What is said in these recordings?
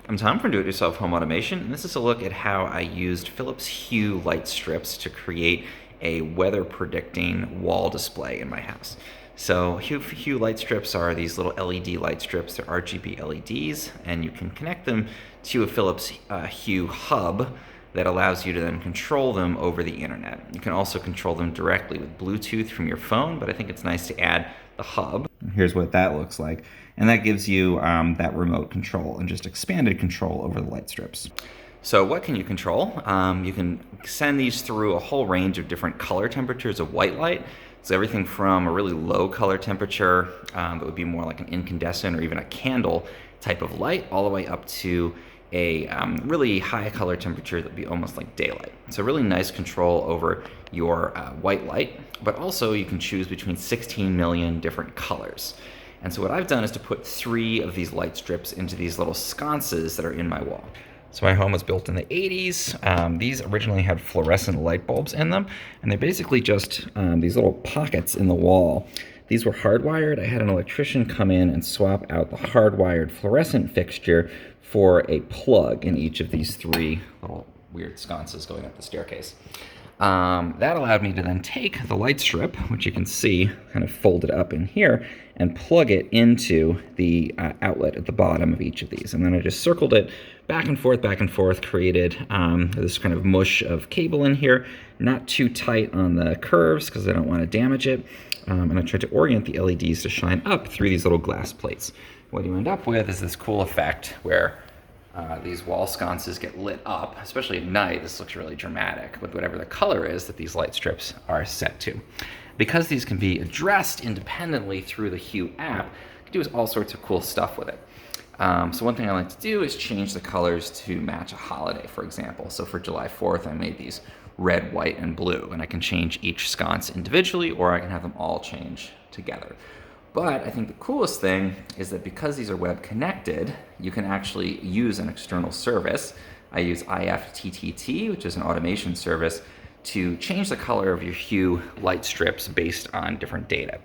I'm Tom from Do-It-Yourself Home Automation, and this is a look at how I used Philips Hue light strips to create a weather predicting wall display in my house. So Hue light strips are these little LED light strips. They're RGB LEDs, and you can connect them to a Philips Hue hub that allows you to then control them over the internet. You can also control them directly with Bluetooth from your phone, but I think it's nice to add the hub. Here's what that looks like. And that gives you that remote control and just expanded control over the light strips. So what can you control? You can send these through a whole range of different color temperatures of white light. So everything from a really low color temperature that would be more like an incandescent or even a candle type of light, all the way up to a really high color temperature that would be almost like daylight. So really nice control over your white light, but also you can choose between 16 million different colors. And so what I've done is to put 3 of these light strips into these little sconces that are in my wall. So my home was built in the 80s. These originally had fluorescent light bulbs in them, and they're basically just these little pockets in the wall. These were hardwired. I had an electrician come in and swap out the hardwired fluorescent fixture for a plug in each of these 3 little weird sconces going up the staircase. That allowed me to then take the light strip, which you can see kind of folded up in here, and plug it into the outlet at the bottom of each of these. And then I just circled it back and forth, created this kind of mush of cable in here, not too tight on the curves because I don't want to damage it. And I tried to orient the LEDs to shine up through these little glass plates. What you end up with is this cool effect where these wall sconces get lit up, especially at night. This looks really dramatic with whatever the color is that these light strips are set to. Because these can be addressed independently through the Hue app, you can do all sorts of cool stuff with it. So one thing I like to do is change the colors to match a holiday, for example. So for July 4th, I made these red, white, and blue, and I can change each sconce individually, or I can have them all change together. But I think the coolest thing is that because these are web connected, you can actually use an external service. I use IFTTT, which is an automation service, to change the color of your Hue light strips based on different data.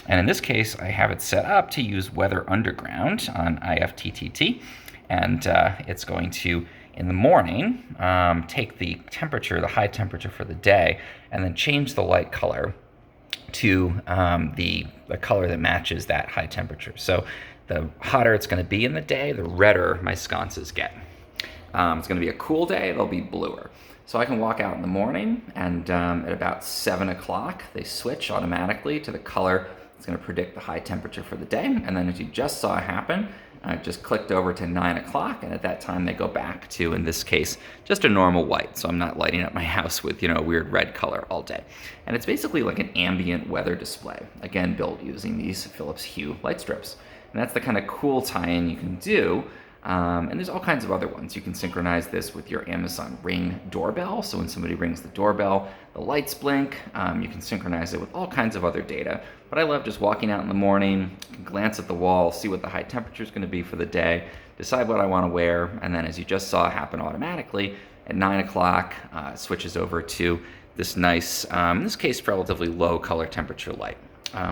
And in this case, I have it set up to use Weather Underground on IFTTT. And it's going to, in the morning, take the temperature, the high temperature for the day, and then change the light color to the color that matches that high temperature. So the hotter it's going to be in the day, the redder my sconces get. It's going to be a cool day, they'll be bluer. So I can walk out in the morning, and at about 7 o'clock, they switch automatically to the color that's going to predict the high temperature for the day. And then as you just saw happen, I just clicked over to 9 o'clock, and at that time they go back to, in this case, just a normal white. So I'm not lighting up my house with, a weird red color all day. And it's basically like an ambient weather display, again, built using these Philips Hue light strips. And that's the kind of cool tie-in you can do. And there's all kinds of other ones. You can synchronize this with your Amazon Ring doorbell. So when somebody rings the doorbell, the lights blink. You can synchronize it with all kinds of other data. But I love just walking out in the morning, glance at the wall, see what the high temperature is going to be for the day, decide what I want to wear, and then as you just saw happen automatically, at 9 o'clock, it switches over to this nice, in this case, relatively low color temperature light.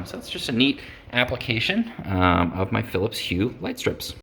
So it's just a neat application of my Philips Hue light strips.